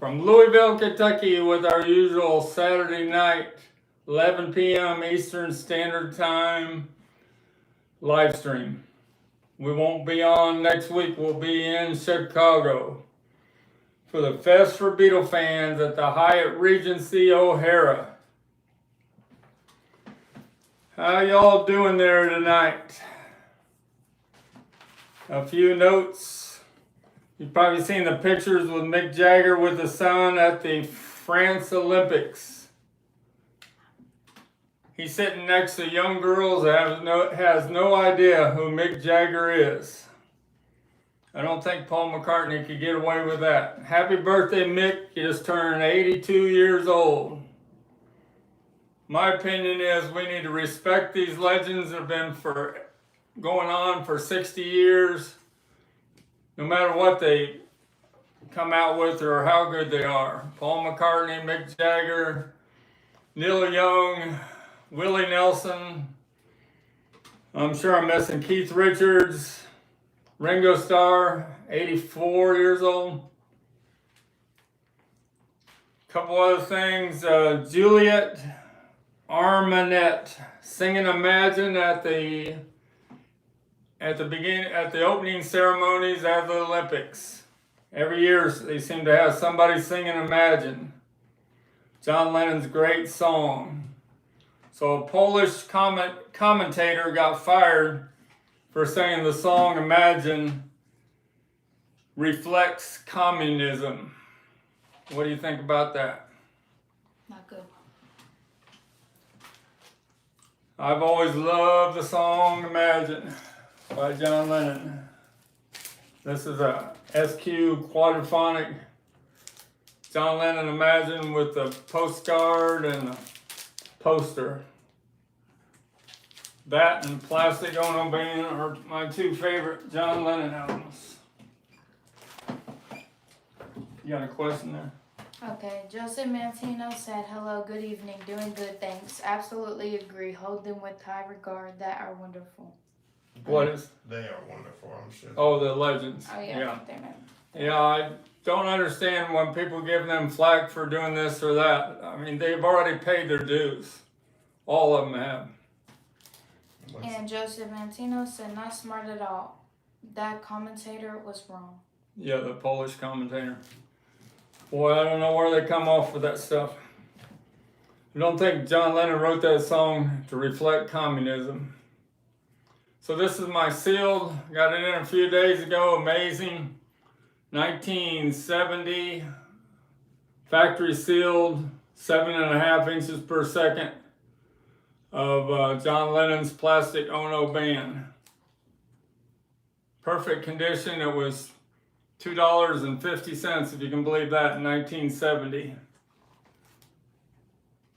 from Louisville, Kentucky, with our usual Saturday night, 11 p.m. Eastern Standard Time live stream. We won't be on next week. We'll be in Chicago for the Fest for Beatle fans at the Hyatt Regency O'Hara. How y'all doing there tonight? A few notes. You've probably seen the pictures with Mick Jagger with his son at the France Olympics. He's sitting next to young girls that has no idea who Mick Jagger is. I don't think Paul McCartney could get away with that. Happy birthday, Mick. You just turned 82 years old. My opinion is we need to respect these legends that have been going on for 60 years, no matter what they come out with or how good they are. Paul McCartney, Mick Jagger, Neil Young, Willie Nelson. I'm sure I'm missing Keith Richards, Ringo Starr, 84 years old. Couple other things, Juliet Armanet singing Imagine at the opening ceremonies at the Olympics. Every year they seem to have somebody singing Imagine. John Lennon's great song. So a Polish commentator got fired for saying the song Imagine reflects communism. What do you think about that? Not good. I've always loved the song Imagine by John Lennon. This is a SQ quadraphonic John Lennon Imagine with a postcard and a poster. That and Plastic Ono Band are my two favorite John Lennon albums. You got a question there? Okay, Joseph Mantino said, hello, good evening, doing good, thanks. Absolutely agree. Hold them with high regard. That are wonderful. What is? They are wonderful, I'm sure. Oh, the legends. Oh, yeah. They're not. Yeah, I don't understand when people give them flack for doing this or that. I mean, they've already paid their dues. All of them have. And Joseph Mantino said, not smart at all. That commentator was wrong. Yeah, the Polish commentator. Boy, I don't know where they come off with that stuff. I don't think John Lennon wrote that song to reflect communism. So this is my sealed. Got it in a few days ago. Amazing. 1970. Factory sealed. 7.5 inches per second of John Lennon's Plastic Ono Band. Perfect condition. It was $2.50, if you can believe that, in 1970.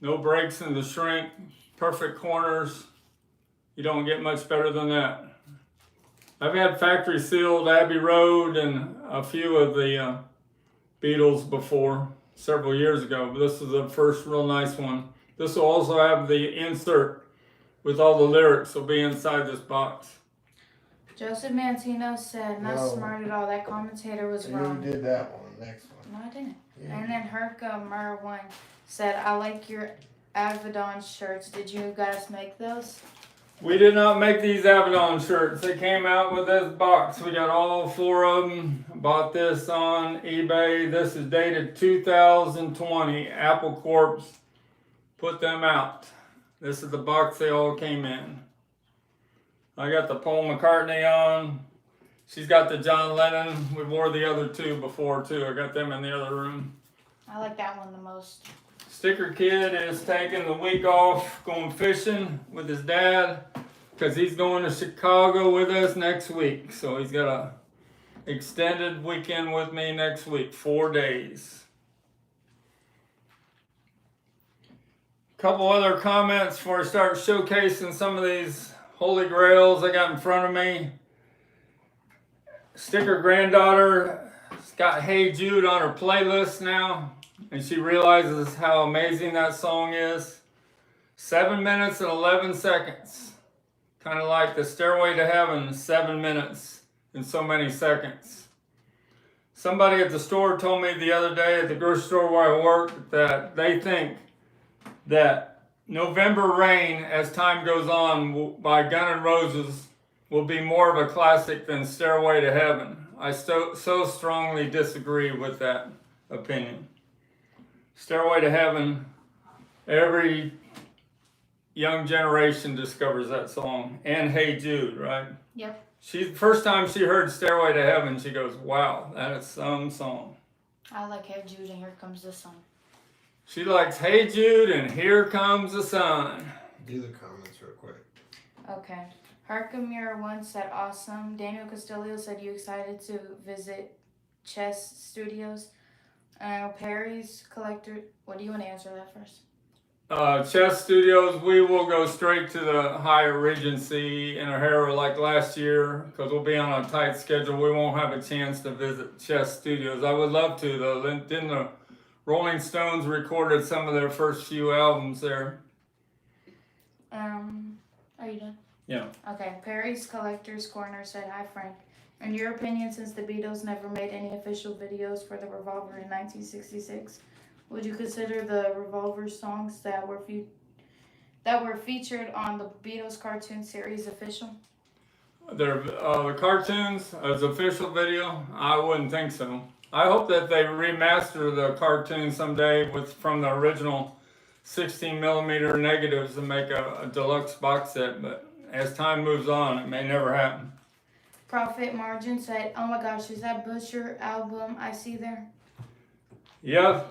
No breaks in the shrink, perfect corners. You don't get much better than that. I've had factory sealed Abbey Road and a few of the Beatles before, several years ago, but this is the first real nice one. This will also have the insert with all the lyrics will be inside this box. Joseph Mantino said, not smart at all. That commentator was wrong. You did that one, next one. No, I didn't. Yeah. And then Herka Mer1 said, I like your Avedon shirts. Did you guys make those? We did not make these Avedon shirts. They came out with this box. We got all 4 of them. Bought this on eBay. This is dated 2020. Apple Corps put them out. This is the box they all came in. I got the Paul McCartney on. She's got the John Lennon. We wore the other 2 before too. I got them in the other room. I like that one the most. Sticker Kid is taking the week off, going fishing with his dad because he's going to Chicago with us next week. So he's got a extended weekend with me next week, 4 days. Couple other comments before I start showcasing some of these Holy Grails I got in front of me. Sticker granddaughter has got Hey Jude on her playlist now, and she realizes how amazing that song is. 7 minutes and 11 seconds. Kind of like the Stairway to Heaven, 7 minutes and so many seconds. Somebody at the store told me the other day at the grocery store where I work that they think that November Rain, as time goes on, by Guns N' Roses, will be more of a classic than Stairway to Heaven. I so strongly disagree with that opinion. Stairway to Heaven, every young generation discovers that song, and Hey Jude, right? Yep. First time she heard Stairway to Heaven, she goes, wow, that is some song. I like Hey Jude and Here Comes the Sun. She likes Hey Jude and Here Comes the Sun. Do the comments real quick. Okay. Herkimer once said awesome. Daniel Castillo said you excited to visit Chess Studios. Perry's collector. What do you want to answer that first? Chess Studios, we will go straight to the Hyatt Regency in O'Hara like last year because we'll be on a tight schedule. We won't have a chance to visit Chess Studios. I would love to, though. Didn't the Rolling Stones recorded some of their first few albums there? Are you done? Yeah. Okay. Perry's Collector's Corner said, hi, Frank. In your opinion, since the Beatles never made any official videos for the Revolver in 1966, would you consider the Revolver songs that were featured on the Beatles cartoon series official? The cartoons as official video? I wouldn't think so. I hope that they remaster the cartoon someday from the original 16 millimeter negatives and make a deluxe box set, but as time moves on, it may never happen. Profit Margin said, oh my gosh, is that Butcher album I see there? Yeah,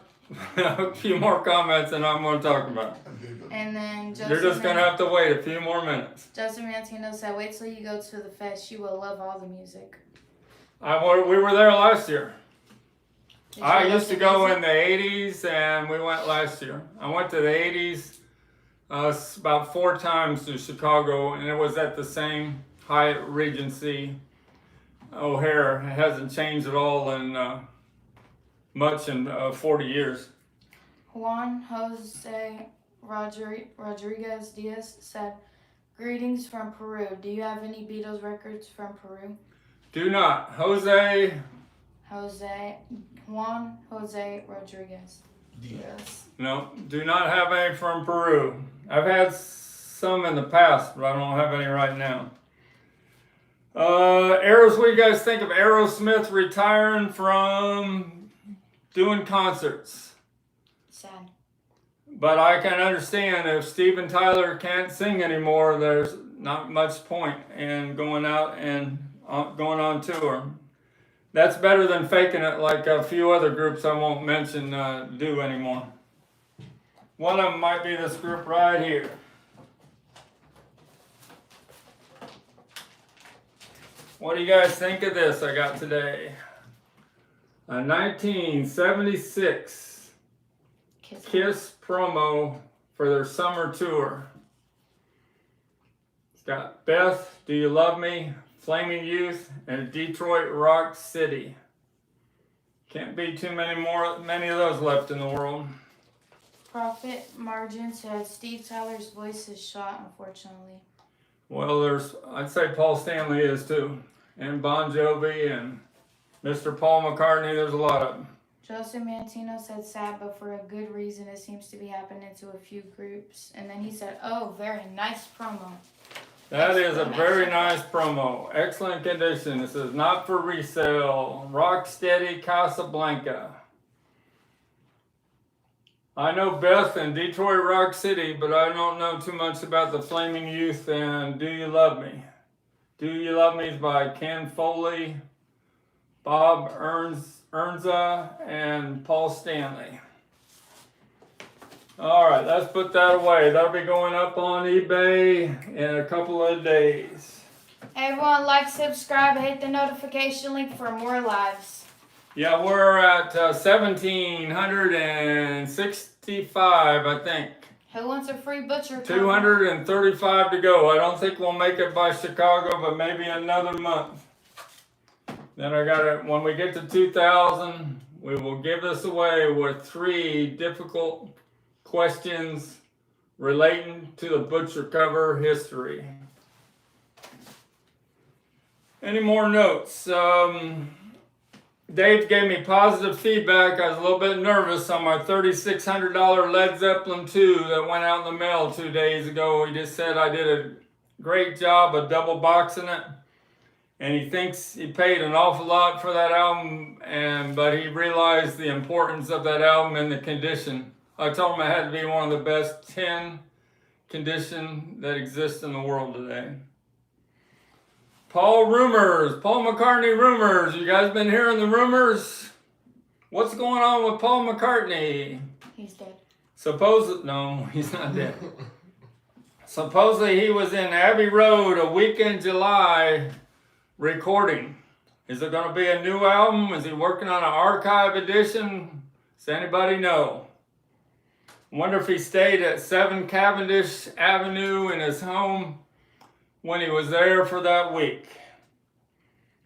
a few more comments and I'm going to talk about it. And then You're just going to have to wait a few more minutes. Justin Mantino said, wait till you go to the fest. You will love all the music. We were there last year. I go used to go visit? in the 80s and we went last year. I went to the 80s about 4 times to Chicago and it was at the same Hyatt Regency O'Hare. It hasn't changed at all in much in 40 years. Juan Jose Rodriguez Diaz said, greetings from Peru. Do you have any Beatles records from Peru? Do not. Juan Jose Rodriguez Diaz. No, do not have any from Peru. I've had some in the past, but I don't have any right now. What do you guys think of Aerosmith retiring from doing concerts? Sad. But I can understand if Steven Tyler can't sing anymore, there's not much point in going out and going on tour. That's better than faking it like a few other groups I won't mention do anymore. One of them might be this group right here. What do you guys think of this I got today? A 1976 Kiss promo for their summer tour. It's got Beth, Do You Love Me, Flaming Youth, and Detroit Rock City. Can't be too many of those left in the world. Profit Margin said Steve Tyler's voice is shot, unfortunately. Well, I'd say Paul Stanley is too. And Bon Jovi and Mr. Paul McCartney, there's a lot of them. Joseph Mantino said sad, but for a good reason. It seems to be happening to a few groups. And then he said, oh, very nice promo. That is a very nice promo. Excellent condition. This is not for resale. Rocksteady Casablanca. I know Beth and Detroit Rock City, but I don't know too much about the Flaming Youth and Do You Love Me. Do You Love Me is by Ken Foley, Bob Ernza, and Paul Stanley. All right, let's put that away. That'll be going up on eBay in a couple of days. Everyone like, subscribe, hit the notification link for more lives. Yeah, we're at 1,765, I think. Who wants a free butcher? 235 to go. I don't think we'll make it by Chicago, but maybe another month. Then I got it. When we get to 2,000, we will give this away with 3 difficult questions relating to the butcher cover history. Any more notes? Dave gave me positive feedback. I was a little bit nervous on my $3,600 Led Zeppelin 2 that went out in the mail 2 days ago. He just said I did a great job of double boxing it. And he thinks he paid an awful lot for that album, but he realized the importance of that album and the condition. I told him it had to be one of the best 10 condition that exists in the world today. Paul McCartney rumors. You guys been hearing the rumors? What's going on with Paul McCartney? He's dead. No, he's not dead. Supposedly he was in Abbey Road a week in July recording. Is there going to be a new album? Is he working on an archive edition? Does anybody know? Wonder if he stayed at 7 Cavendish Avenue in his home when he was there for that week.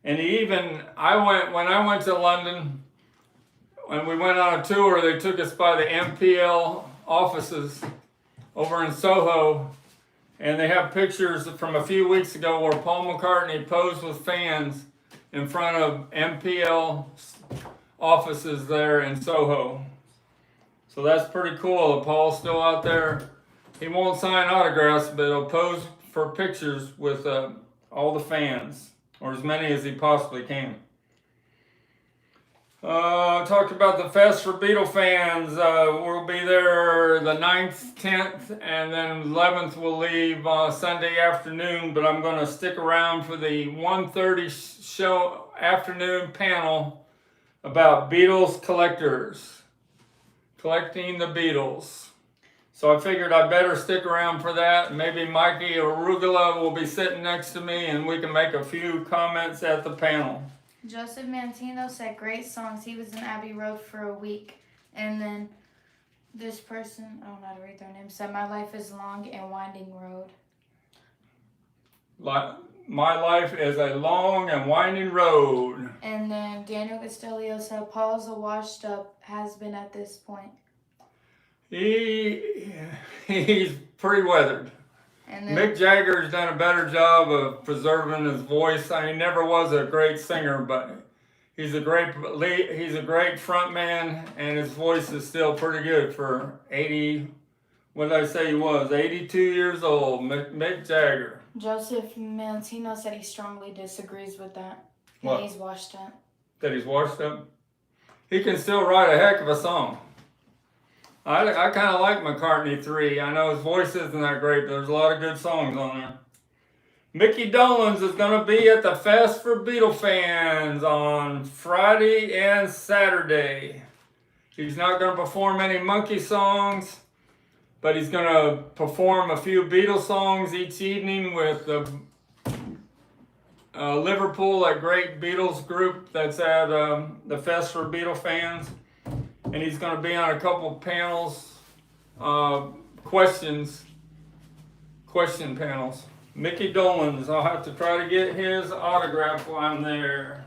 And when I went to London, when we went on a tour, they took us by the MPL offices over in Soho, and they have pictures from a few weeks ago where Paul McCartney posed with fans in front of MPL offices there in Soho. So that's pretty cool. Paul's still out there. He won't sign autographs, but he'll pose for pictures with all the fans, or as many as he possibly can. Talked about the fest for Beatle fans. We'll be there the 9th, 10th, and then 11th we'll leave Sunday afternoon, but I'm going to stick around for the 1:30 show afternoon panel about Beatles collectors, collecting the Beatles. So I figured I'd better stick around for that. Maybe Mikey Arugula will be sitting next to me and we can make a few comments at the panel. Joseph Mantino said great songs. He was in Abbey Road for a week. And then this person, I don't know how to read their name, said my life is long and winding road. My life is a long and winding road. And then Daniel Castillo said Paul's a washed up has-been at this point. He's pretty weathered. And then, Mick Jagger's done a better job of preserving his voice. I mean, he never was a great singer, but he's a great front man, and his voice is still pretty good for 82 years old, Mick Jagger. Joseph Mantino said he strongly disagrees with that. What? He's washed up. That he's washed up? He can still write a heck of a song. I kind of like McCartney 3. I know his voice isn't that great, but there's a lot of good songs on there. Mickey Dolenz is going to be at the Fest for Beatle fans on Friday and Saturday. He's not going to perform any Monkees songs, but he's going to perform a few Beatles songs each evening with the Liverpool, that great Beatles group that's at the Fest for Beatle fans. And he's going to be on a couple panels, question panels. Mickey Dolenz, I'll have to try to get his autograph while I'm there.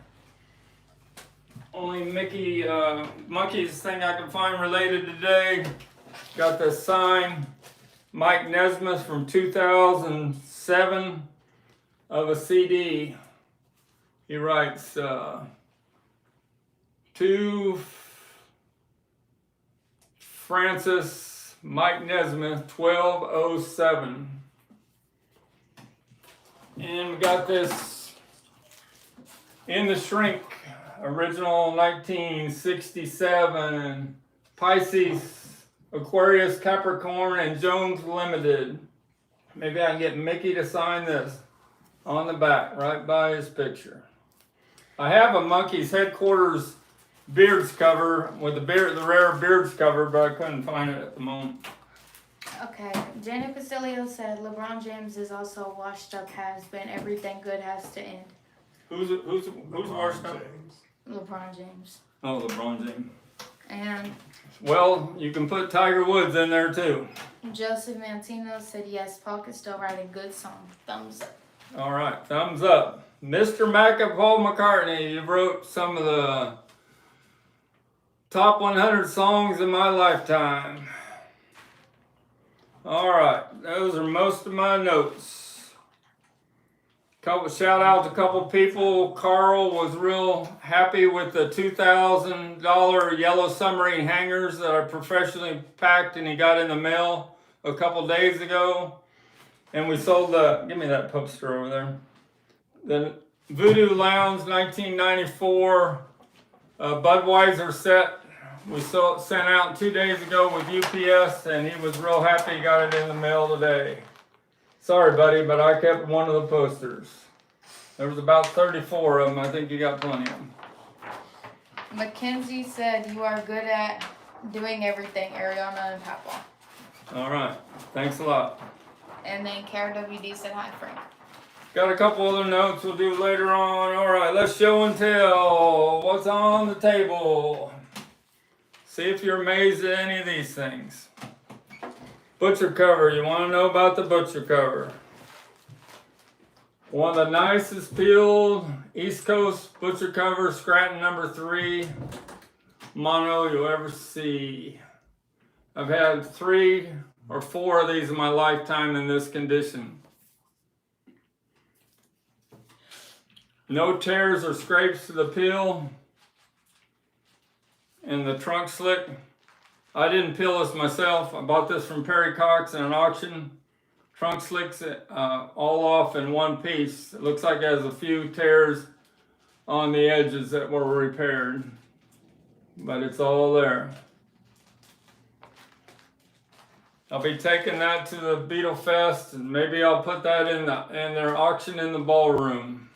Only Mickey Monkees thing I can find related today. Got this sign, Mike Nesmith from 2007 of a CD. He writes, to Francis Mike Nesmith, 1207. And we got this In the Shrink, original 1967, Pisces, Aquarius, Capricorn, and Jones Limited. Maybe I can get Mickey to sign this on the back, right by his picture. I have a Monkees headquarters Beards cover with the rare Beards cover, but I couldn't find it at the moment. Okay, Daniel Castillo said LeBron James is also washed up has-been. Everything good has to end. Who's washed up? LeBron James. Oh, LeBron James. And well, you can put Tiger Woods in there too. Joseph Mantino said yes, Paul can still write a good song. Thumbs up. All right, thumbs up. Mr. Mac and Paul McCartney, you wrote some of the top 100 songs in my lifetime. All right, those are most of my notes. Shout out to a couple people. Carl was real happy with the $2,000 yellow submarine hangers that I professionally packed and he got in the mail a couple days ago. And we sold give me that poster over there. The Voodoo Lounge 1994 Budweiser set. We sent out 2 days ago with UPS and he was real happy he got it in the mail today. Sorry, buddy, but I kept one of the posters. There was about 34 of them. I think you got plenty of them. Mackenzie said you are good at doing everything, Ariana and Papa. All right. Thanks a lot. And then KRWD said hi, Frank. Got a couple other notes we'll do later on. All right, let's show and tell. What's on the table? See if you're amazed at any of these things. Butcher cover. You want to know about the butcher cover? One of the nicest peeled East Coast butcher covers, Scranton #3 mono you'll ever see. I've had 3 or 4 of these in my lifetime in this condition. No tears or scrapes to the peel. And the trunk slick. I didn't peel this myself. I bought this from Perry Cox in an auction. Trunk slicks all off in one piece. It looks like it has a few tears on the edges that were repaired. But it's all there. I'll be taking that to the Beatle Fest and maybe I'll put that in their auction in the ballroom.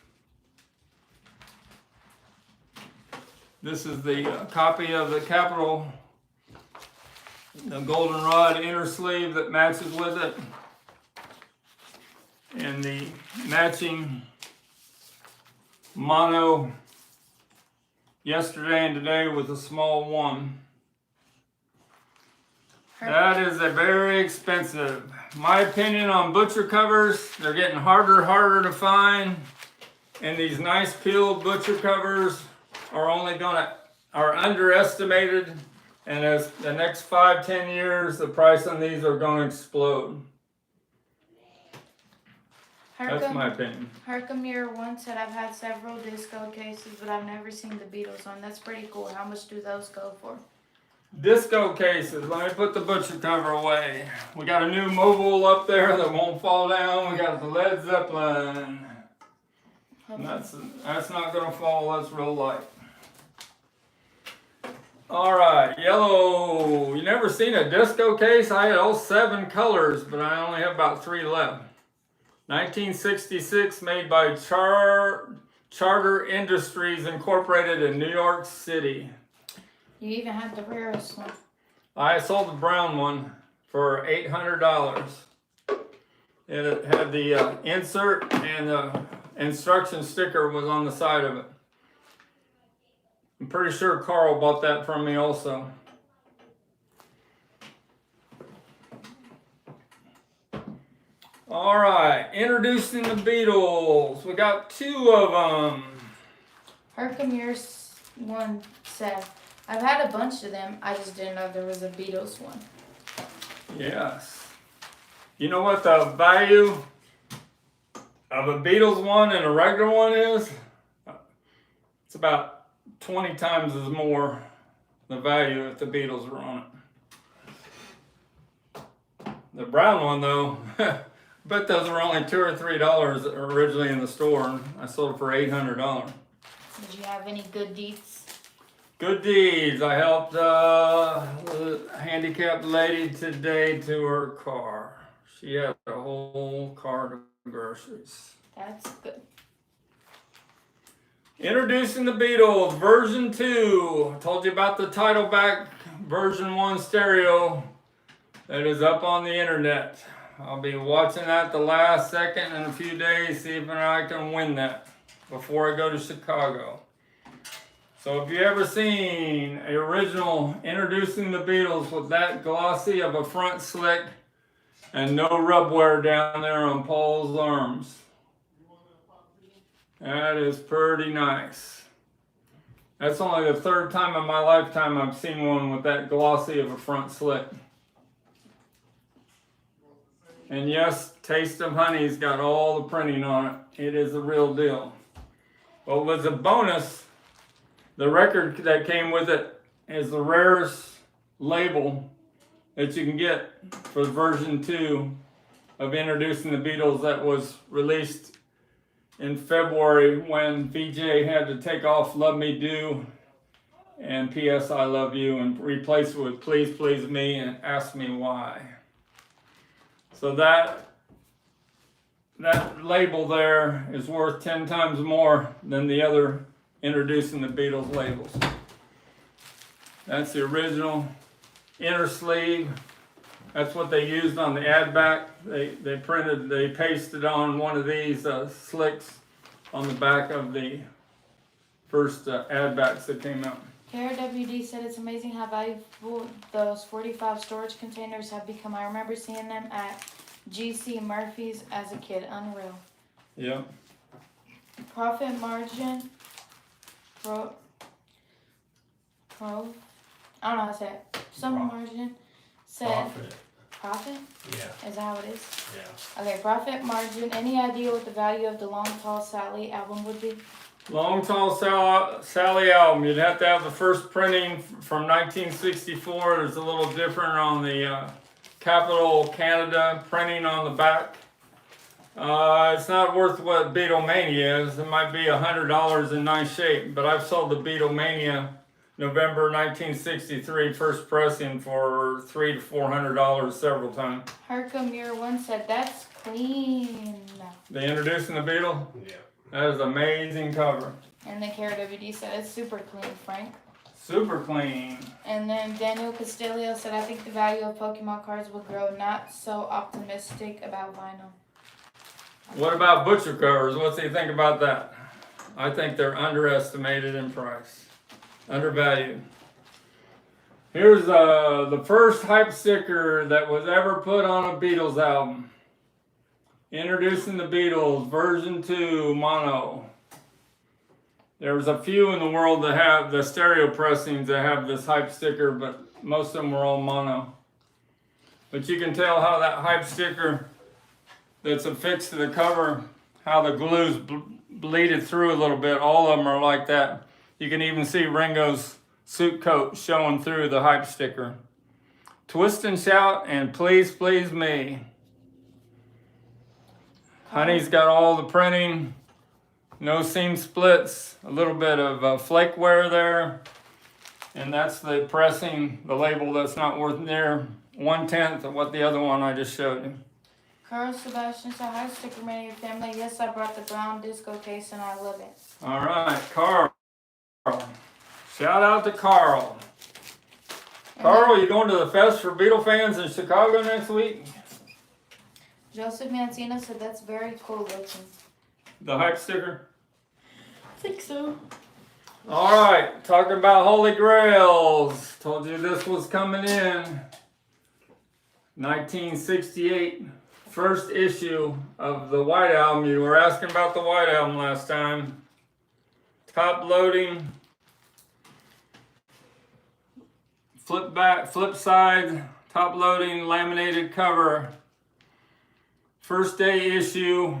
This is the copy of the Capitol. The goldenrod inner sleeve that matches with it. And the matching mono yesterday and today with a small one. That is a very expensive. My opinion on butcher covers, they're getting harder to find. And these nice peeled butcher covers are are underestimated. And as the next 5-10 years, the price on these are going to explode. That's my opinion. Herkimer1 said, I've had several disco cases, but I've never seen the Beatles one. That's pretty cool. How much do those go for? Disco cases. Let me put the butcher cover away. We got a new mobile up there that won't fall down. We got the Led Zeppelin. That's not going to fall. That's real light. All right, yellow. You never seen a disco case? I had all 7 colors, but I only have about 3 left. 1966, made by Charter Industries Incorporated in New York City. You even had the rarest one. I sold the brown one for $800. It had the insert and the instruction sticker was on the side of it. I'm pretty sure Carl bought that from me also. All right, introducing the Beatles. We got 2 of them. Herkimer1 said, I've had a bunch of them. I just didn't know there was a Beatles one. Yes. You know what the value of a Beatles one and a regular one is? It's about 20 times as more the value if the Beatles were on it. The brown one though, I bet those were only $2 or $3 originally in the store. I sold it for $800. Did you have any good deeds? Good deeds. I helped a handicapped lady today to her car. She had a whole cart of groceries. That's good. Introducing the Beatles, version 2. I told you about the title back version 1 stereo that is up on the internet. I'll be watching that the last second in a few days, see if I can win that before I go to Chicago. So if you ever seen an original introducing the Beatles with that glossy of a front slick and no rub wear down there on Paul's arms, that is pretty nice. That's only the 3rd time in my lifetime I've seen one with that glossy of a front slick. And yes, Taste of Honey's got all the printing on it. It is the real deal. What was a bonus, the record that came with it is the rarest label that you can get for version 2 of Introducing the Beatles that was released in February when VJ had to take off Love Me Do and P.S. I Love You and replace it with Please Please Me and Ask Me Why. So that label there is worth 10 times more than the other Introducing the Beatles labels. That's the original inner sleeve. That's what they used on the ad back. They pasted on one of these slicks on the back of the first ad backs that came out. KRWD said it's amazing how valuable those 45 storage containers have become. I remember seeing them at GC Murphy's as a kid. Unreal. Yep. Profit margin. I don't know how to say it. Some margin said. Profit? Yeah. Is that how it is? Yeah. Okay, profit margin. Any idea what the value of the Long Tall Sally album would be? Long Tall Sally album. You'd have to have the first printing from 1964. There's a little different on the Capital Canada printing on the back. It's not worth what Beatlemania is. It might be $100 in nice shape, but I've sold the Beatlemania November 1963 first pressing for $300 to $400 several times. Herco Muir 1 said that's clean. They Introducing the Beatles? Yeah. That is an amazing cover. And then KRWD said it's super clean, Frank. Super clean. And then Daniel Castillo said, I think the value of Pokemon cards will grow. Not so optimistic about vinyl. What about butcher covers? What do you think about that? I think they're underestimated in price. Undervalued. Here's the first hype sticker that was ever put on a Beatles album. Introducing the Beatles, version 2, mono. There's a few in the world that have the stereo pressings that have this hype sticker, but most of them were all mono. But you can tell how that hype sticker that's affixed to the cover, how the glue's bleeded through a little bit. All of them are like that. You can even see Ringo's suit coat showing through the hype sticker. Twist and Shout and Please Please Me. Honey's got all the printing, no seam splits, a little bit of flake wear there. And that's the pressing, the label that's not worth near 1/10 of what the other one I just showed you. Carl Sebastian said, hi, STICKERMANIA family. Yes, I brought the brown disco case and I love it. All right, Carl. Shout out to Carl. Carl, you going to the fest for Beatle fans in Chicago next week? Joseph Mancino said, that's very cool looking. The hype sticker? I think so. All right, talking about Holy Grails. Told you this was coming in. 1968, first issue of the White Album. You were asking about the White Album last time. Top loading. Flip side, top loading, laminated cover. First day issue,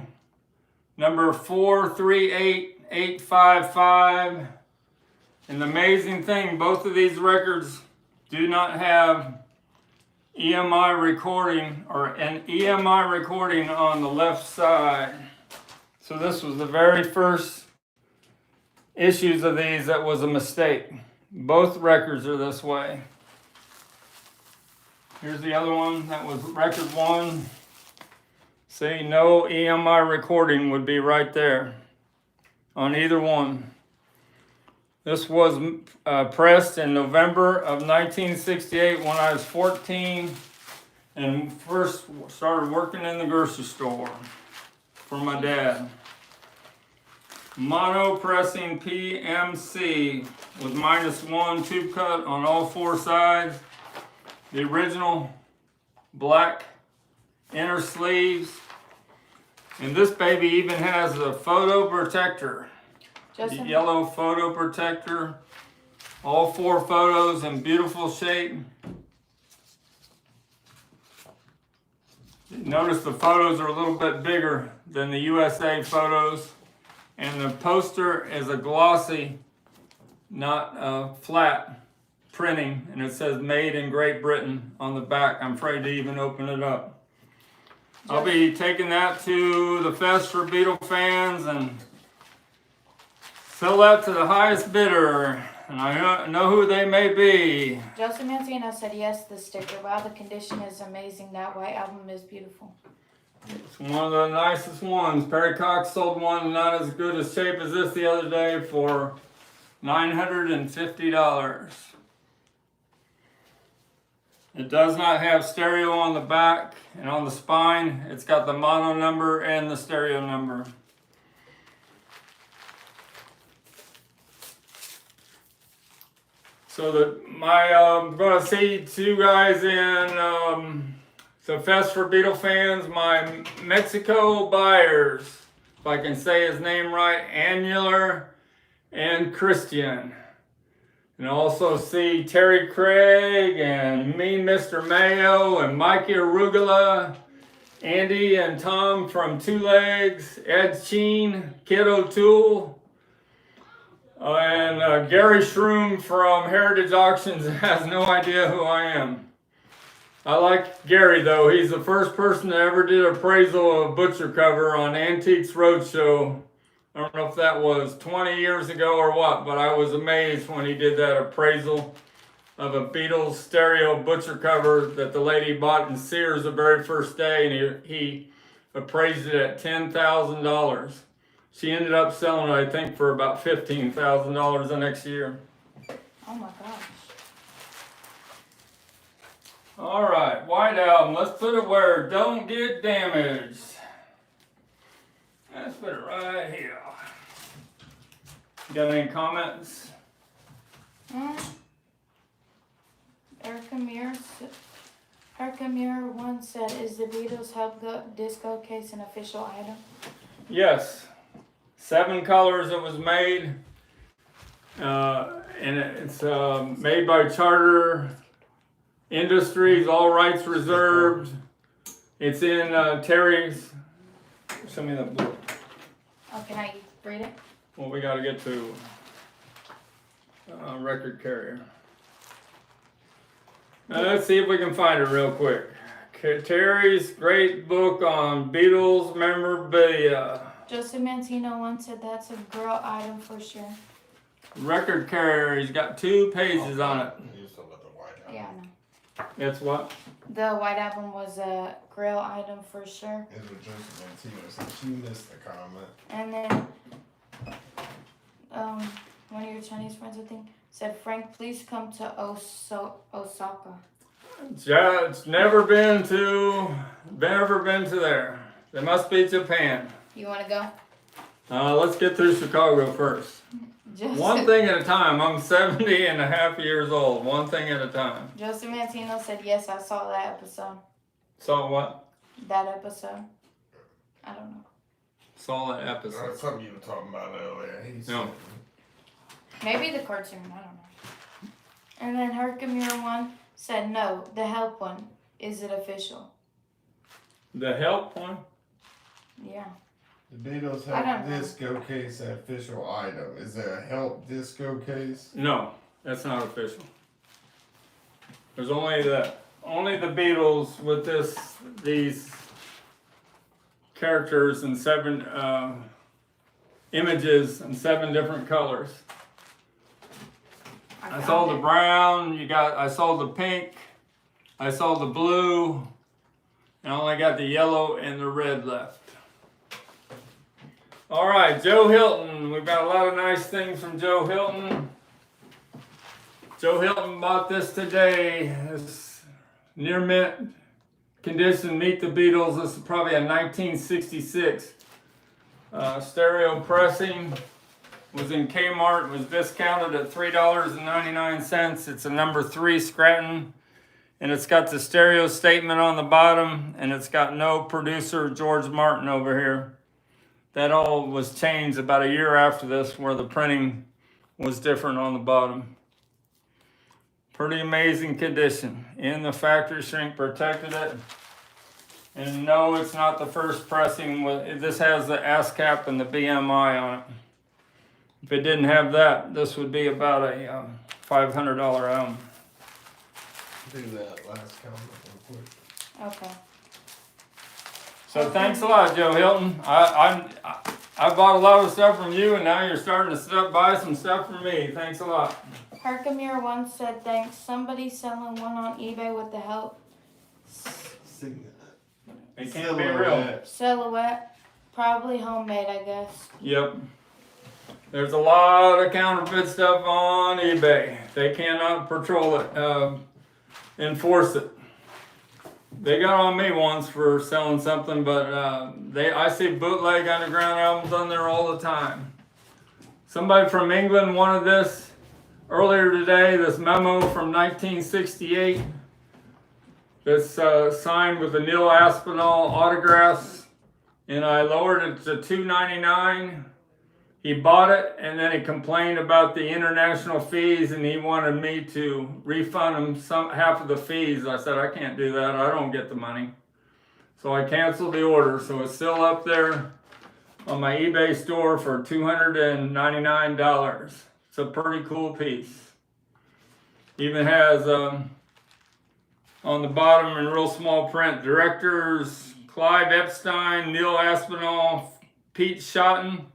number 438855. And the amazing thing, both of these records do not have EMI recording or an EMI recording on the left side. So this was the very first issues of these that was a mistake. Both records are this way. Here's the other one, that was record 1. See, no EMI recording would be right there on either one. This was pressed in November of 1968 when I was 14 and first started working in the grocery store for my dad. Mono pressing PMC with -1 tube cut on all 4 sides. The original black inner sleeves. And this baby even has a photo protector. The yellow photo protector. All 4 photos in beautiful shape. Notice the photos are a little bit bigger than the USA photos. And the poster is a glossy, not flat printing. And it says made in Great Britain on the back. I'm afraid to even open it up. I'll be taking that to the fest for Beatle fans and sell that to the highest bidder. And I know who they may be. Joseph Mantino said yes, the sticker. Wow, the condition is amazing. That white album is beautiful. It's one of the nicest ones. Perry Cox sold one not as good a shape as this the other day for $950. It does not have stereo on the back and on the spine. It's got the mono number and the stereo number. So I'm going to see two guys in the Fest for Beatle fans, my Mexico buyers, if I can say his name right, Annular and Christian. And also see Terry Craig and Mean Mr. Mayo and Mikey Arugula, Andy and Tom from Two Legs, Ed Sheen, Kid O'Toole, and Gary Shroom from Heritage Auctions has no idea who I am. I like Gary though. He's the first person that ever did appraisal of butcher cover on Antiques Roadshow. I don't know if that was 20 years ago or what, but I was amazed when he did that appraisal of a Beatles stereo butcher cover that the lady bought in Sears the very first day, and he appraised it at $10,000. She ended up selling it, I think, for about $15,000 the next year. Oh my gosh. All right, white album. Let's put it where it don't get damaged. Let's put it right here. You got any comments? Erica Muir once said, is the Beatles Help Disco case an official item? Yes. 7 colors it was made. And it's made by Charter Industries, all rights reserved. It's in Terry's. Show me that book. Oh, can I read it? Well, we got to get to record carrier. Now, let's see if we can find it real quick. Terry's great book on Beatles memorabilia. Joseph Mantino once said that's a girl item for sure. Record carrier, he's got 2 pages on it. You still got the white album. Yeah, I know. It's what? The white album was a grail item for sure. It was Joseph Mantino, so she missed the comment. And then, one of your Chinese friends, I think, said, Frank, please come to Osaka. Yeah, it's never been to there. It must be Japan. You want to go? Let's get through Chicago first. Joseph, One thing at a time. I'm 70 and a half years old. One thing at a time. Joseph Mantino said, yes, I saw that episode. Saw what? That episode. I don't know. Saw that episode. That's something you were talking about earlier. No. Maybe the cartoon, I don't know. And then Herkimer one said, no, the Help one. Is it official? The Help one? The Yeah. Beatles I don't Help know. Disco Case an official item. Is there a Help Disco Case? No, that's not official. There's only the Beatles with these characters and 7 images and 7 different colors. I saw the brown, I saw the pink, I saw the blue, and I only got the yellow and the red left. All right, Joe Hilton. We've got a lot of nice things from Joe Hilton. Joe Hilton bought this today. This near mint condition, Meet the Beatles. This is probably a 1966 stereo pressing. Was in Kmart, was discounted at $3.99. It's a number 3 Scranton, and it's got the stereo statement on the bottom, and it's got no producer George Martin over here. That all was changed about a year after this, where the printing was different on the bottom. Pretty amazing condition. In the factory, shrink protected it. And no, it's not the first pressing. This has the ASCAP and the BMI on it. If it didn't have that, this would be about a $500 album. Do that last comment real quick. Okay. So thanks a lot, Joe Hilton. I bought a lot of stuff from you, and now you're starting to buy some stuff from me. Thanks a lot. Herkamir once said thanks. Somebody selling one on eBay with the help. It can't be real. Silhouette. Probably homemade, I guess. Yep. There's a lot of counterfeit stuff on eBay. They cannot patrol it, enforce it. They got on me once for selling something, but I see bootleg underground albums on there all the time. Somebody from England wanted this earlier today, this memo from 1968. That's signed with the Neil Aspinall autographs, and I lowered it to $2.99. He bought it, and then he complained about the international fees, and he wanted me to refund him half of the fees. I said, I can't do that. I don't get the money. So I canceled the order. So it's still up there on my eBay store for $299. It's a pretty cool piece. Even has on the bottom in real small print, directors Clive Epstein, Neil Aspinall, Pete Shotton,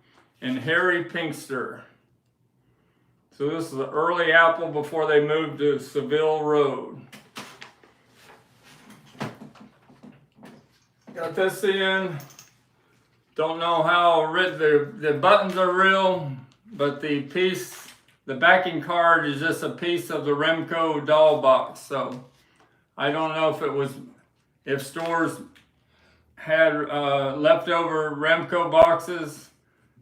and Harry Pinkster. So this is the early Apple before they moved to Seville Road. Got this in. Don't know how the buttons are real, but the backing card is just a piece of the Remco doll box. So I don't know if stores had leftover Remco boxes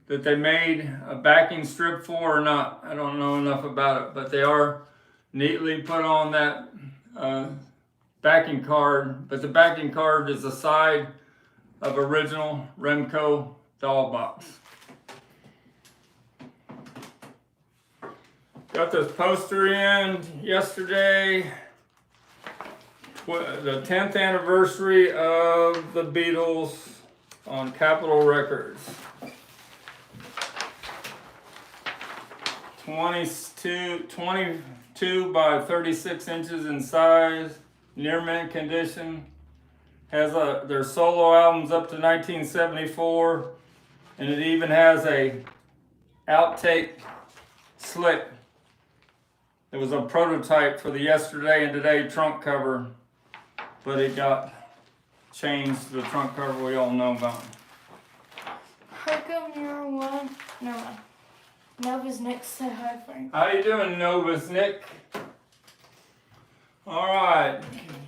that they made a backing strip for or not. I don't know enough about it, but they are neatly put on that backing card. But the backing card is the side of original Remco doll box. Got this poster in yesterday. The 10th anniversary of the Beatles on Capitol Records. 22 by 36 inches in size, near mint condition. Has their solo albums up to 1974, and it even has a outtake slit. It was a prototype for the Yesterday and Today trunk cover, but it got changed to the trunk cover we all know about. Herkamir one. No. Nova's Nick said hi, Frank. How you doing, Nova's Nick? All right,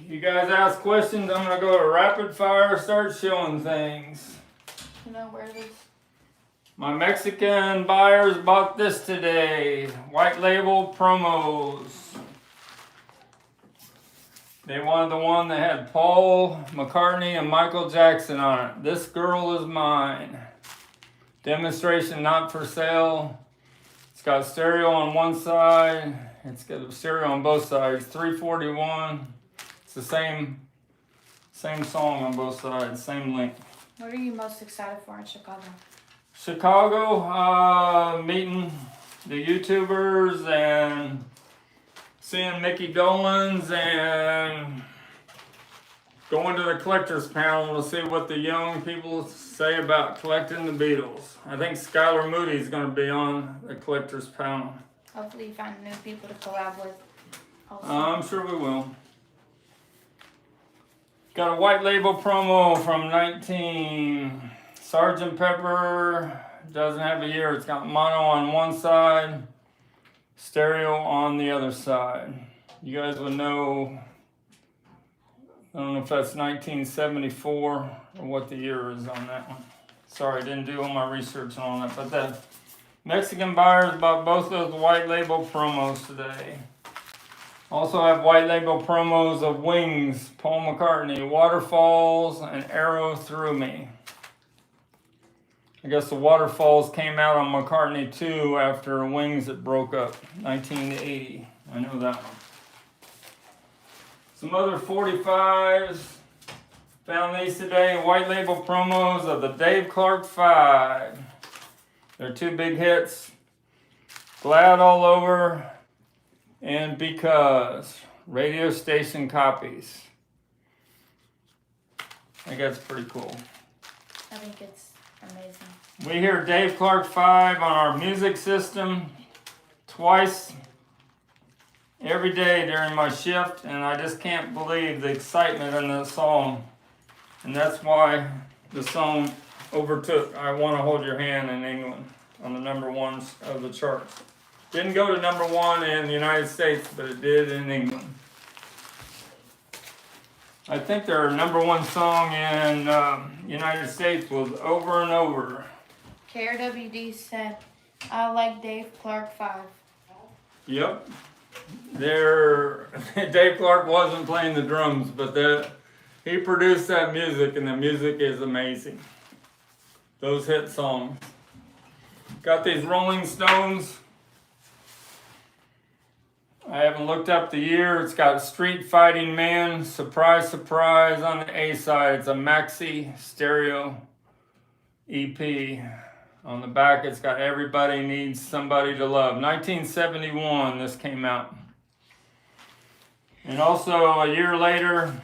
you guys ask questions. I'm gonna go to rapid fire, start showing things. You know where it is? My Mexican buyers bought this today. White label promos. They wanted the one that had Paul McCartney and Michael Jackson on it. This girl is mine. Demonstration not for sale. It's got stereo on one side. It's got a stereo on both sides. 341. It's the same song on both sides. Same link. What are you most excited for in Chicago? Chicago, meeting the YouTubers and seeing Mickey Dolenz and going to the collector's panel to see what the young people say about collecting the Beatles. I think Skylar Moody's going to be on the collector's panel. Hopefully you find new people to collab with. Also. I'm sure we will. Got a white label promo from 19 Sgt. Pepper. Doesn't have a year. It's got mono on one side, stereo on the other side. You guys would know. I don't know if that's 1974 or what the year is on that one. Sorry, I didn't do all my research on that. But the Mexican buyers bought both of the white label promos today. Also have white label promos of Wings, Paul McCartney, Waterfalls, and Arrow Through Me. I guess the Waterfalls came out on McCartney 2 after Wings that broke up, 1980. I know that one. Some other 45s. Found these today, white label promos of the Dave Clark 5. They're two big hits. Glad All Over and Because. Radio station copies. I think that's pretty cool. I think it's amazing. We hear Dave Clark 5 on our music system twice every day during my shift, and I just can't believe the excitement in the song. And that's why the song overtook I Want to Hold Your Hand in England on the number ones of the charts. Didn't go to number one in the United States, but it did in England. I think their number one song in United States was Over and Over. KRWD said, I like Dave Clark 5. Yep. Dave Clark wasn't playing the drums, but he produced that music, and the music is amazing. Those hit songs. Got these Rolling Stones. I haven't looked up the year. It's got Street Fighting Man, Surprise Surprise on the A side. It's a maxi stereo EP. On the back, it's got Everybody Needs Somebody to Love. 1971, this came out. And also a year later,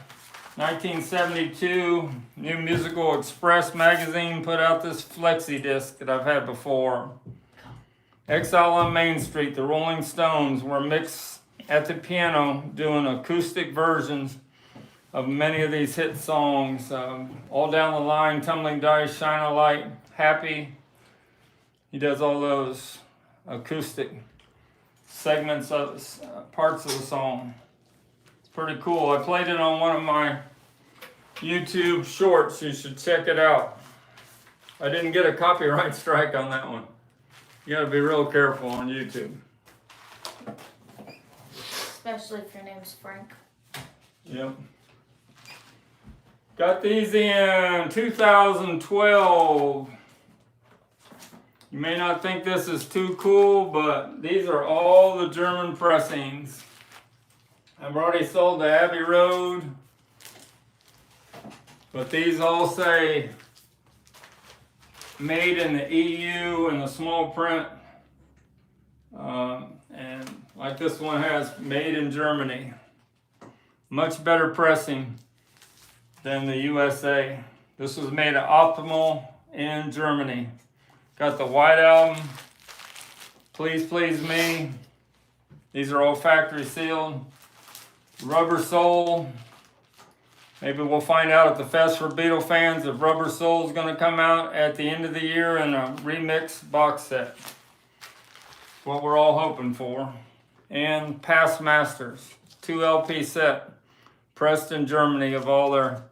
1972, New Musical Express magazine put out this flexi disc that I've had before. Exile on Main Street, the Rolling Stones were mixed at the piano doing acoustic versions of many of these hit songs. All Down the Line, Tumbling Dice, Shine a Light, Happy. He does all those acoustic segments of parts of the song. It's pretty cool. I played it on one of my YouTube shorts. You should check it out. I didn't get a copyright strike on that one. You gotta be real careful on YouTube. Especially if your name's Frank. Yep. Got these in 2012. You may not think this is too cool, but these are all the German pressings. I've already sold the Abbey Road, but these all say made in the EU in the small print. And like this one has made in Germany. Much better pressing than the USA. This was made at Optimal in Germany. Got the White Album, Please Please Me. These are all factory sealed. Rubber Soul. Maybe we'll find out at the Fest for Beatle fans if Rubber Soul is going to come out at the end of the year in a remix box set. What we're all hoping for. And Past Masters, 2 LP set, pressed in Germany of all their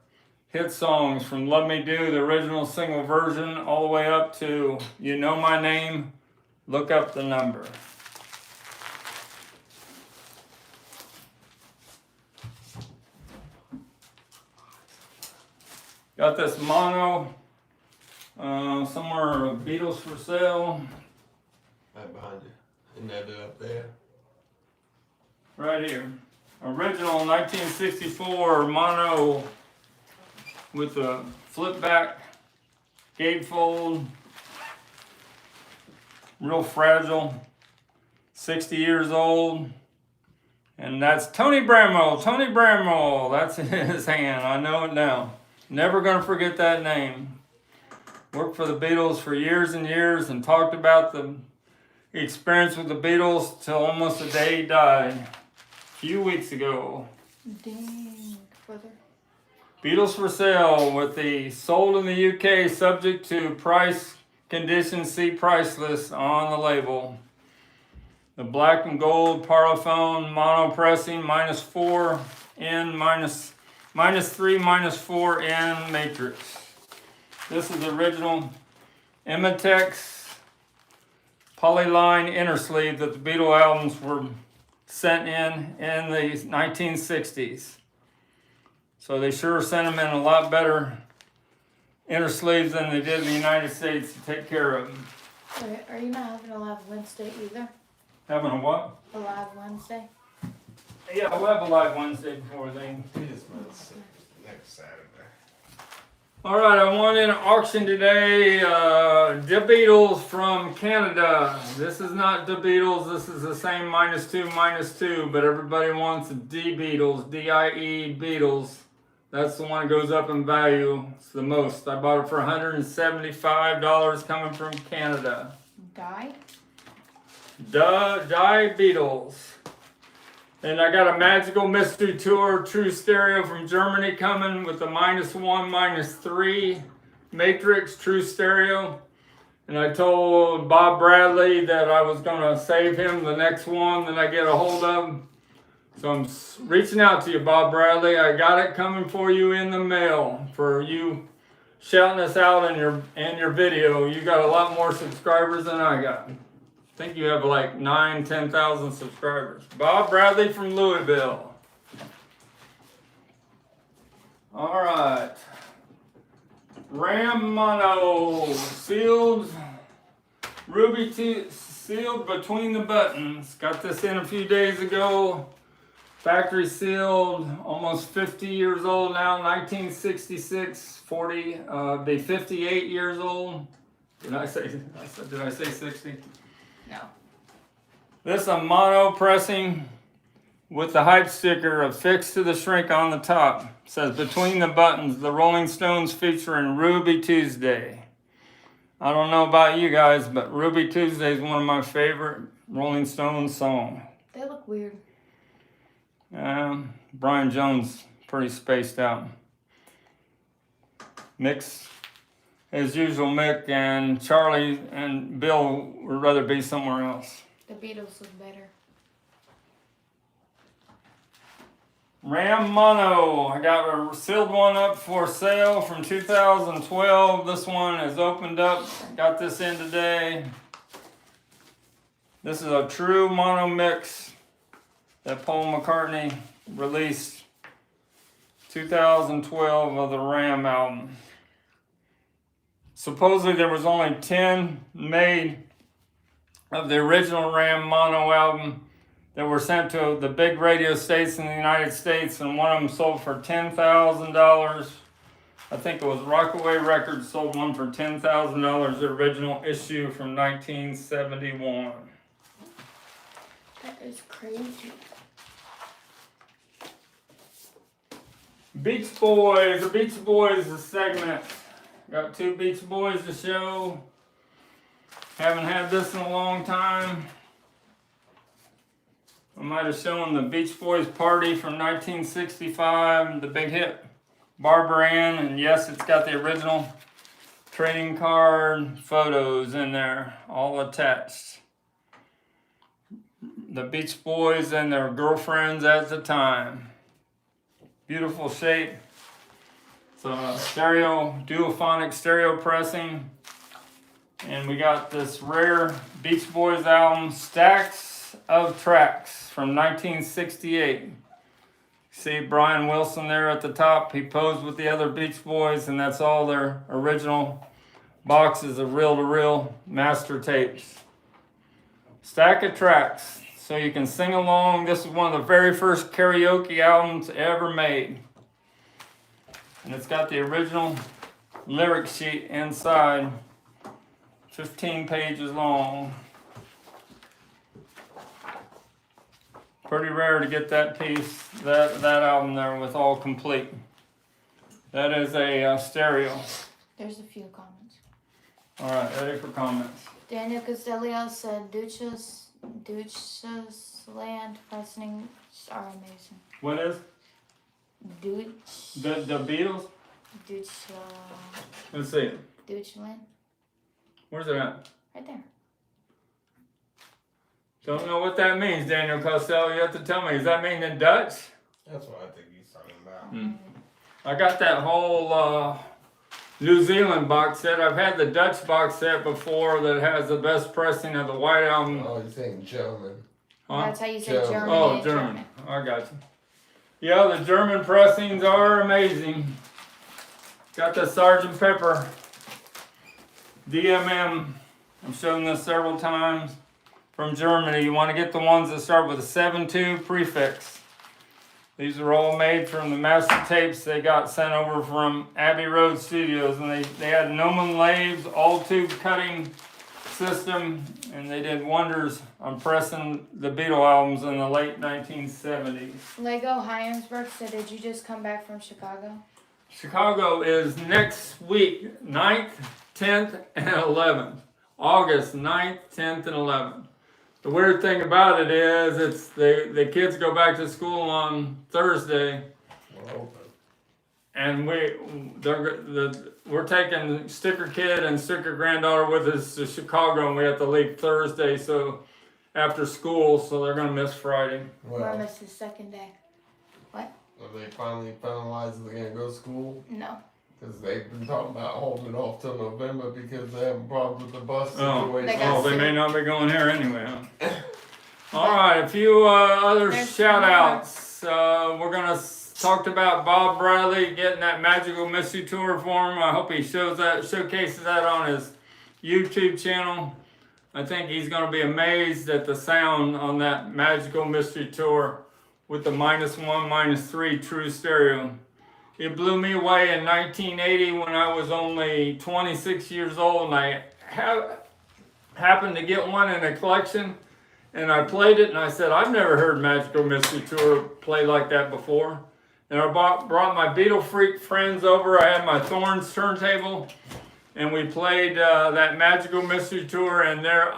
hit songs from Love Me Do, the original single version, all the way up to You Know My Name, Look Up the Number. Got this mono, somewhere Beatles for sale. Right behind you. And that up there. Right here. Original 1964 mono with a flip back gatefold. Real fragile. 60 years old. And that's Tony Bramwell. Tony Bramwell. That's his hand. I know it now. Never going to forget that name. Worked for the Beatles for years and years and talked about the experience with the Beatles till almost the day he died. A few weeks ago. Dang, brother. Beatles for sale with the sold in the UK subject to price conditions, see price list on the label. The black and gold Parlophone mono pressing -4 in -3 -4 in matrix. This is the original Imitex polyline inner sleeve that the Beatle albums were sent in the 1960s. So they sure sent them in a lot better inner sleeves than they did in the United States to take care of them. Wait, are you not having a live Wednesday either? Having a what? A live Wednesday? Yeah, we'll have a live Wednesday before they. We just missed next Saturday. All right, I won in an auction today, the Beatles from Canada. This is not the Beatles, this is the same -2, but everybody wants D Beatles, D-I-E Beatles. That's the one that goes up in value. It's the most. I bought it for $175 coming from Canada. Die? Die Beatles. And I got a Magical Mystery Tour True Stereo from Germany coming with the -1, -3 Matrix True Stereo. And I told Bob Bradley that I was going to save him the next one that I get a hold of. So I'm reaching out to you, Bob Bradley. I got it coming for you in the mail for you shouting us out in your video. You got a lot more subscribers than I got. I think you have like 10,000 subscribers. Bob Bradley from Louisville. All right. Ram Mono sealed sealed between the buttons. Got this in a few days ago. Factory sealed, almost 50 years old now, 1966, 40, be 58 years old. Did I say 60? No. This is a mono pressing with the hype sticker affixed to the shrink on the top. It says between the buttons, the Rolling Stones featuring Ruby Tuesday. I don't know about you guys, but Ruby Tuesday is one of my favorite Rolling Stones songs. They look weird. Brian Jones, pretty spaced out. Mick's, as usual, Mick and Charlie and Bill would rather be somewhere else. The Beatles look better. Ram Mono, I got a sealed one up for sale from 2012. This one is opened up. Got this in today. This is a true mono mix that Paul McCartney released 2012 of the Ram album. Supposedly there was only 10 made of the original Ram mono album that were sent to the big radio stations in the United States, and one of them sold for $10,000. I think it was Rockaway Records sold one for $10,000, the original issue from 1971. That is crazy. Beach Boys, the Beach Boys segment. Got 2 Beach Boys to show. Haven't had this in a long time. I might have shown the Beach Boys Party from 1965, the big hit, Barbara Ann, and yes, it's got the original trading card photos in there, all attached. The Beach Boys and their girlfriends at the time. Beautiful shape. It's a stereo, duophonic stereo pressing. And we got this rare Beach Boys album, Stacks of Tracks from 1968. See Brian Wilson there at the top. He posed with the other Beach Boys, and that's all their original boxes of reel-to-reel master tapes. Stack of tracks, so you can sing along. This is one of the very first karaoke albums ever made. And it's got the original lyric sheet inside, 15 pages long. Pretty rare to get that piece, that album there with all complete. That is a stereo. There's a few comments. All right, ready for comments. Daniel Castellio said Duchess Land pressings are amazing. What is? The Beatles? Let's see. Deutschland. Where's it at? Right there. Don't know what that means, Daniel Costello. You have to tell me. Does that mean in Dutch? That's what I think he's talking about. I got that whole New Zealand box set. I've had the Dutch box set before that has the best pressing of the White Album. Oh, you're saying German. Huh? That's how you say German. German. Oh, in German. I got you. Yeah, the German pressings are amazing. Got the Sgt. Pepper DMM. I've shown this several times. From Germany. You want to get the ones that start with a 7-2 prefix. These are all made from the master tapes they got sent over from Abbey Road Studios, and they had Neumann lathes, all tube cutting system, and they did wonders on pressing the Beatles albums in the late 1970s. Lego Hyensburg said, did you just come back from Chicago? Chicago is next week, 9th, 10th, and 11th. August 9th, 10th, and 11th. The weird thing about it is, it's the kids go back to school on Thursday, and we're taking Sticker Kid and Sticker Granddaughter with us to Chicago, and we have to leave Thursday, so after school, so they're gonna miss Friday. We're gonna miss the second day. What? Are they finally finalized they're gonna go to school? No. Because they've been talking about holding it off till November because they have problems with the bus Oh. situation. They may not be going here anyway, huh? All right, a few other shout outs. We're gonna talk about Bob Bradley getting that Magical Mystery Tour for him. I hope he showcases that on his YouTube channel. I think he's gonna be amazed at the sound on that Magical Mystery Tour with the -1, -3 true stereo. It blew me away in 1980 when I was only 26 years old, and I happened to get one in a collection, and I played it, and I said, I've never heard Magical Mystery Tour play like that before. And I brought my Beatle freak friends over. I had my Thorns turntable, and we played that Magical Mystery Tour, and their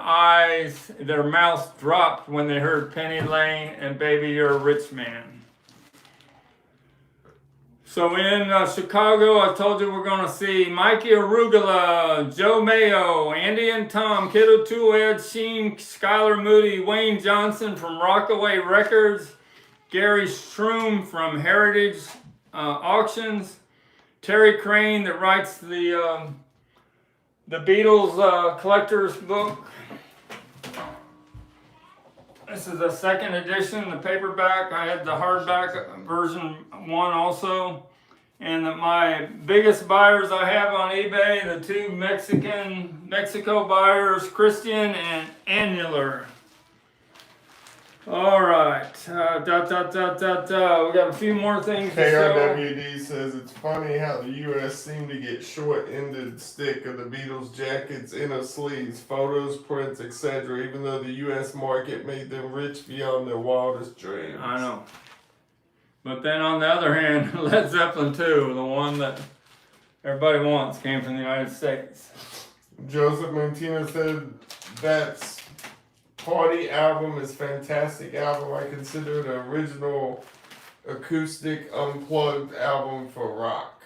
mouths dropped when they heard Penny Lane and Baby You're a Rich Man. So in Chicago, I told you we're going to see Mikey Arugula, Joe Mayo, Andy and Tom, Kid O'Toole, Ed Sheen, Skylar Moody, Wayne Johnson from Rockaway Records, Gary Shroom from Heritage Auctions, Terry Crane that writes the Beatles collector's book. This is the second edition, the paperback. I had the hardback version one also. And my biggest buyers I have on eBay, the two Mexico buyers, Christian and Annular. All right, we got a few more things to show. KRWD says it's funny how the U.S. seemed to get short-ended stick of the Beatles jackets, inner sleeves, photos, prints, etc., even though the U.S. market made them rich beyond their wildest dreams. I know. But then on the other hand, Led Zeppelin 2, the one that everybody wants, came from the United States. Joseph Mantino said that's Party album is fantastic album. I consider it an original acoustic unplugged album for rock.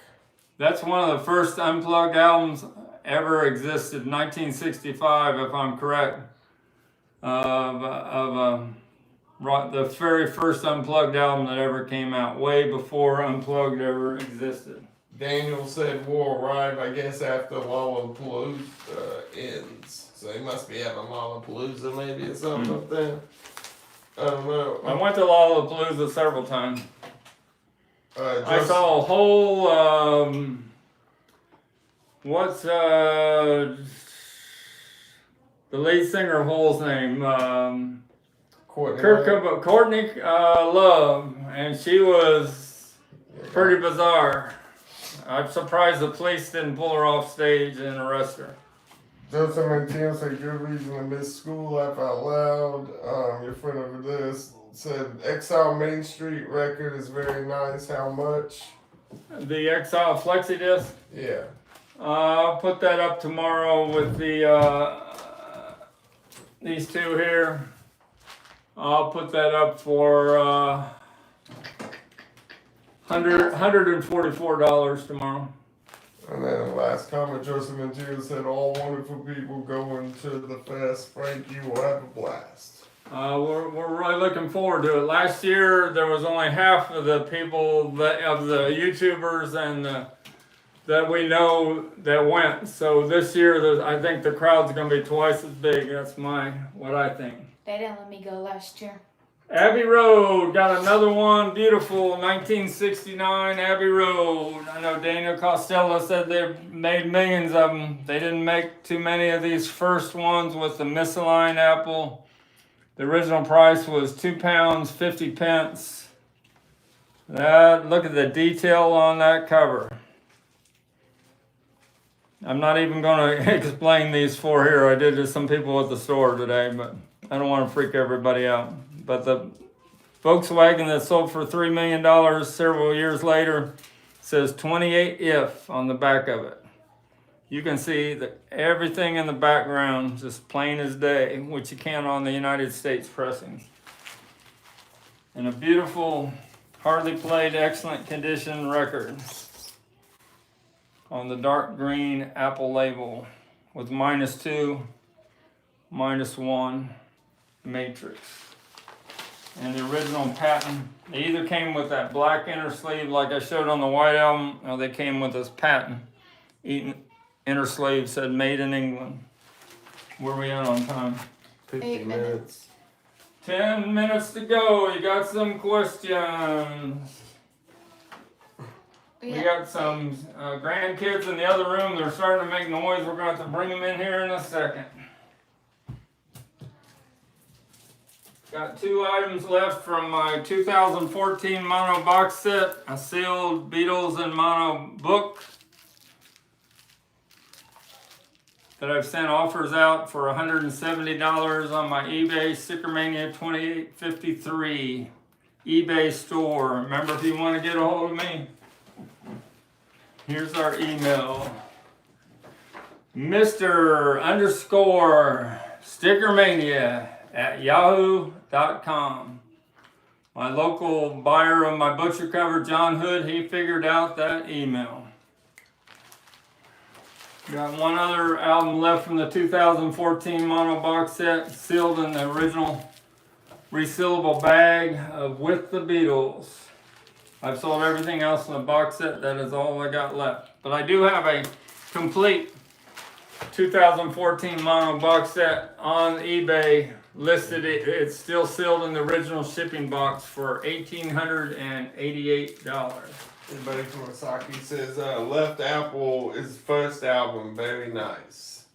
That's one of the first unplugged albums ever existed, 1965, if I'm correct. The very first unplugged album that ever came out, way before unplugged ever existed. Daniel said will arrive, I guess, after Lollapalooza ends. So he must be having Lollapalooza maybe or something up there. I don't know. I went to Lollapalooza several times. I saw a whole, what's the lead singer of Hole's name? Courtney Love, and she was pretty bizarre. I'm surprised the police didn't pull her off stage and arrest her. Joseph Mantino said good reason to miss school, laugh out loud. Your friend over there said Exile Main Street record is very nice. How much? The Exile Flexi disc? Yeah. I'll put that up tomorrow with the these two here. I'll put that up for $144 tomorrow. And then the last comment, Joseph Mantino said, all wonderful people going to the fest. Frank, you will have a blast. We're really looking forward to it. Last year, there was only half of the people of the YouTubers and that we know that went. So this year, I think the crowd's going to be twice as big. That's what I think. They didn't let me go last year. Abbey Road, got another one, beautiful, 1969 Abbey Road. I know Daniel Costello said they made millions of them. They didn't make too many of these first ones with the misaligned apple. The original price was £2.50. Look at the detail on that cover. I'm not even going to explain these four here. I did to some people at the store today, but I don't want to freak everybody out. But the Volkswagen that sold for $3 million several years later says 28 if on the back of it. You can see that everything in the background just plain as day, which you can on the United States pressings. And a beautiful, hardly played, excellent condition record on the dark green Apple label with -2, -1 matrix. And the original patent, they either came with that black inner sleeve like I showed on the White Album, or they came with this patent. Inner sleeve said made in England. Where are we at on time? 8 minutes. 10 minutes to go. You got some questions? We got some grandkids in the other room. They're starting to make noise. We're going to have to bring them in here in a second. Got 2 items left from my 2014 mono box set. A sealed Beatles and mono book that I've sent offers out for $170 on my eBay STICKERMANIA 2853 eBay store. Remember, if you want to get a hold of me, here's our email. Mr._STICKERMANIA@yahoo.com. My local buyer of my butcher cover, John Hood, he figured out that email. Got one other album left from the 2014 mono box set, sealed in the original resealable bag of With the Beatles. I've sold everything else in the box set. That is all I got left. But I do have a complete 2014 mono box set on eBay listed. It's still sealed in the original shipping box for $1,888. Everybody from Osaki says Left Apple is first album, very nice.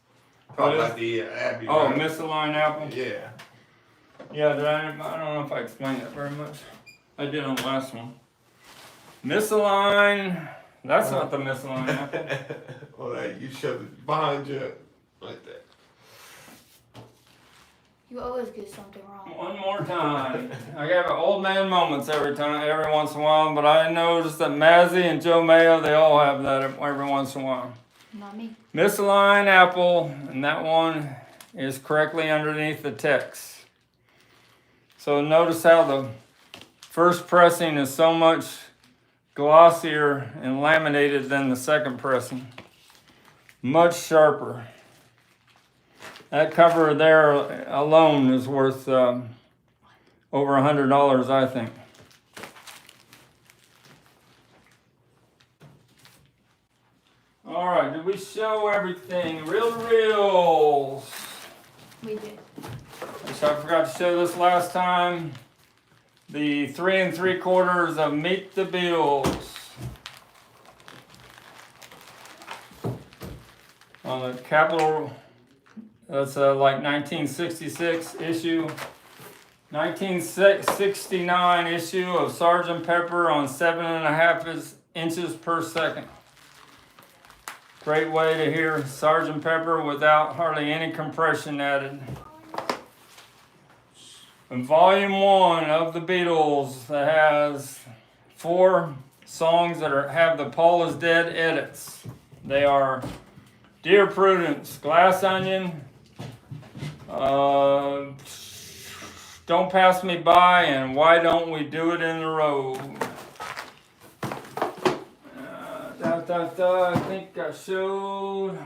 Talking about the Abbey Oh, Road. Misaligned Apple? Yeah. Yeah, I don't know if I explained that very much. I did on the last one. Misaligned, that's not the misaligned apple. Well, that you shoved it behind you like that. You always get something wrong. One more time. I have old man moments every once in a while, but I noticed that Mazzy and Joe Mayo, they all have that every once in a while. Not me. Misaligned apple, and that one is correctly underneath the text. So notice how the first pressing is so much glossier and laminated than the second pressing. Much sharper. That cover there alone is worth over $100, I think. All right, did we show everything? Reel to reels. We did. So I forgot to show this last time. The 3 3/4 of Meet the Beatles. On the Capitol, that's like 1966 issue. 1969 issue of Sgt. Pepper on 7.5 inches per second. Great way to hear Sgt. Pepper without hardly any compression added. And volume 1 of the Beatles that has 4 songs that have the Paul is Dead edits. They are Dear Prudence, Glass Onion, Don't Pass Me By, and Why Don't We Do It in the Road. I think I showed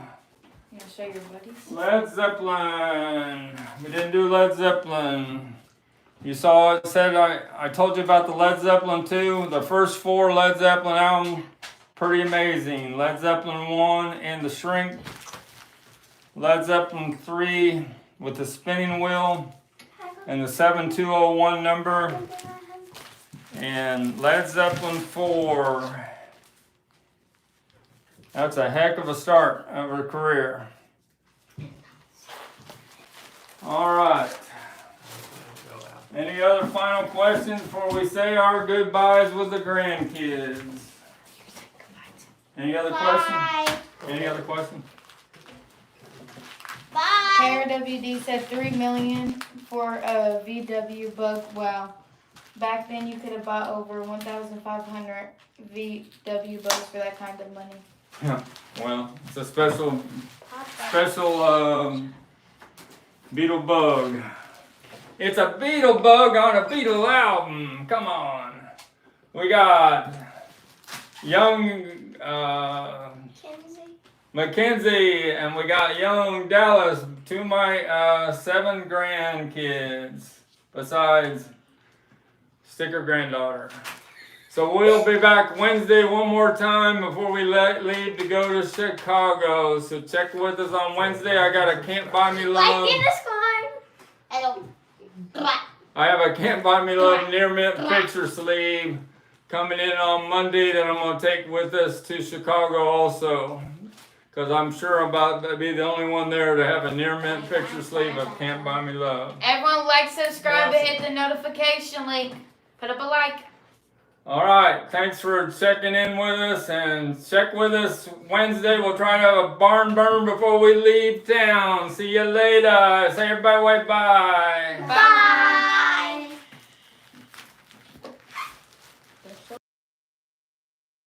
You gonna show your buddies? Led Zeppelin. We didn't do Led Zeppelin. You saw it said I told you about the Led Zeppelin 2. The first 4 Led Zeppelin albums, pretty amazing. Led Zeppelin 1 and the Shrink. Led Zeppelin 3 with the spinning wheel and the 7201 number. And Led Zeppelin 4. That's a heck of a start of her career. All right. Any other final questions before we say our goodbyes with the grandkids? Any other questions? Bye. Any other questions? Bye. KRWD said 3 million for a VW Bug. Wow. Back then you could have bought over 1,500 VW Bugs for that kind of money. Yeah. Well, it's a special Beetle Bug. It's a Beetle Bug on a Beetle album. Come on. We got young Mackenzie, and we got young Dallas, two of my 7 grandkids, besides sticker granddaughter. So we'll be back Wednesday one more time before we leave to go to Chicago. So check with us on Wednesday. I got a Can't Buy Me Love. Like in the sky. Hello. I have a Can't Buy Me Love near mint picture sleeve coming in on Monday that I'm going to take with us to Chicago also. Because I'm sure I'm about to be the only one there to have a near mint picture sleeve of Can't Buy Me Love. Everyone like, subscribe, and hit the notification link. Put up a like. All right, thanks for checking in with us, and check with us Wednesday. We'll try to have a barn burn before we leave town. See you later. Say everybody bye. Bye.